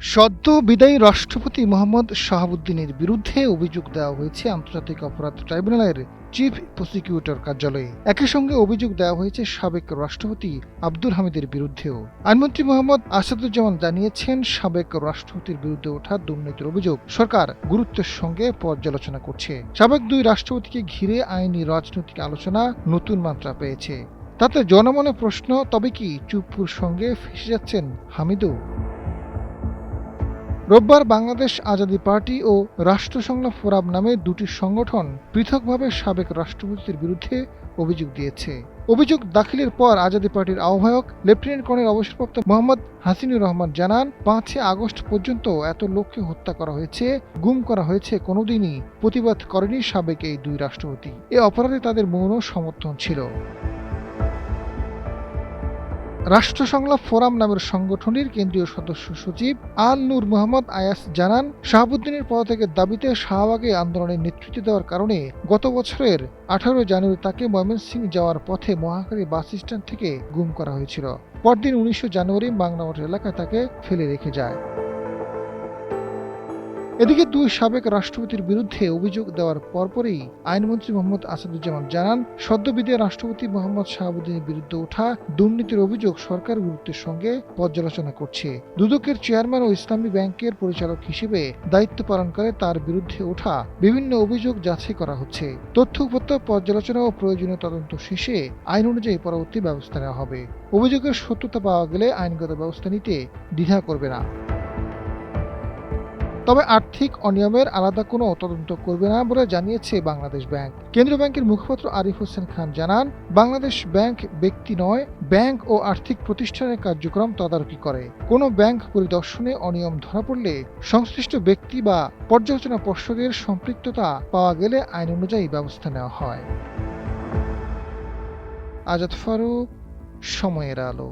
সদ্য বিদায়ী রাষ্ট্রপতি মোহাম্মদ শাহাবুদ্দিনের বিরুদ্ধে অভিযোগ দেওয়া হয়েছে আন্তর্জাতিক অপরাধ ট্রাইব্যুনালের চিফ প্রসিকিউটর কার্যালয়ে। একই সঙ্গে অভিযোগ দেওয়া হয়েছে সাবেক রাষ্ট্রপতি আব্দুল হামিদের বিরুদ্ধেও। আইনমন্ত্রী মোহাম্মদ আসাদুজ্জামান জানিয়েছেন, সাবেক রাষ্ট্রপতির বিরুদ্ধে ওঠা দুর্নীতির অভিযোগ সরকার গুরুত্বের সঙ্গে পর্যালোচনা করছে। সাবেক দুই রাষ্ট্রপতিকে ঘিরে আইনি রাজনৈতিক আলোচনা নতুন মাত্রা পেয়েছে। তাতে জনমনে প্রশ্ন, তবে কি চুপুর সঙ্গে ফেঁসে যাচ্ছেন হামিদও? রোববার বাংলাদেশ আজাদী পার্টি ও রাষ্ট্র সংগ্রাম ফোরাম নামে দুটি সংগঠন পৃথকভাবে সাবেক রাষ্ট্রপতির বিরুদ্ধে অভিযোগ দিয়েছে। অভিযোগ দাখিলের পর আজাদী পার্টির আহ্বায়ক লেফটেন্যান্ট কর্নেল অবসরপ্রাপ্ত মোহাম্মদ হাসিনুর রহমান জানান, 5 আগস্ট পর্যন্ত এত লোককে হত্যা করা হয়েছে, গুম করা হয়েছে, কোনোদিনই প্রতিবাদ করেনি সাবেক এই দুই রাষ্ট্রপতি। এ অপরাধে তাদের মৌন সমর্থন ছিল। রাষ্ট্র সংগ্রাম ফোরাম নামের সংগঠনের কেন্দ্রীয় সদস্য সচিব আল নূর মোহাম্মদ আয়াস জানান, শাহাবুদ্দিনের পদত্যাগের দাবিতে শাহবাগে আন্দোলনের নেতৃত্ব দেওয়ার কারণে গত বছরের 18 জানুয়ারি তাকে ময়মনসিংহ যাওয়ার পথে মহাখালী বাস স্ট্যান্ড থেকে গুম করা হয়েছিল। পরদিন 19 জানুয়ারি বাংলামোটর এলাকায় তাকে ফেলে রেখে যায়। এদিকে দুই সাবেক রাষ্ট্রপতির বিরুদ্ধে অভিযোগ দেওয়ার পরপরই আইনমন্ত্রী মোহাম্মদ আসাদুজ্জামান জানান, সদ্যবিদায়ী রাষ্ট্রপতি মোহাম্মদ শাহাবুদ্দিনের বিরুদ্ধে ওঠা দুর্নীতির অভিযোগ সরকার গুরুত্বের সঙ্গে পর্যালোচনা করছে। দুদকের চেয়ারম্যান ও ইসলামী ব্যাংকের পরিচালক হিসেবে দায়িত্ব পালনকালে তার বিরুদ্ধে ওঠা বিভিন্ন অভিযোগ যাচাই করা হচ্ছে। তথ্য উপাত্ত পর্যালোচনা ও প্রয়োজনীয় তদন্ত শেষে আইন অনুযায়ী পরবর্তী ব্যবস্থা নেওয়া হবে। অভিযোগের সত্যতা পাওয়া গেলে আইনগত ব্যবস্থা নিতে দ্বিধা করবে না। তবে আর্থিক অনিয়মের আলাদা কোনো তদন্ত করবে না বলে জানিয়েছে বাংলাদেশ ব্যাংক। কেন্দ্রীয় ব্যাংকের মুখপাত্র আরিফ হোসেন খান জানান, বাংলাদেশ ব্যাংক ব্যক্তি নয়, ব্যাংক ও আর্থিক প্রতিষ্ঠানের কার্যক্রম তদারকি করে। কোনো ব্যাংক পরিদর্শনে অনিয়ম ধরা পড়লে সংশ্লিষ্ট ব্যক্তি বা পর্যালোচনা পর্ষদের সম্পৃক্ততা পাওয়া গেলে আইন অনুযায়ী ব্যবস্থা নেওয়া হয়। আজাদ ফারুক, সময়ের আলো।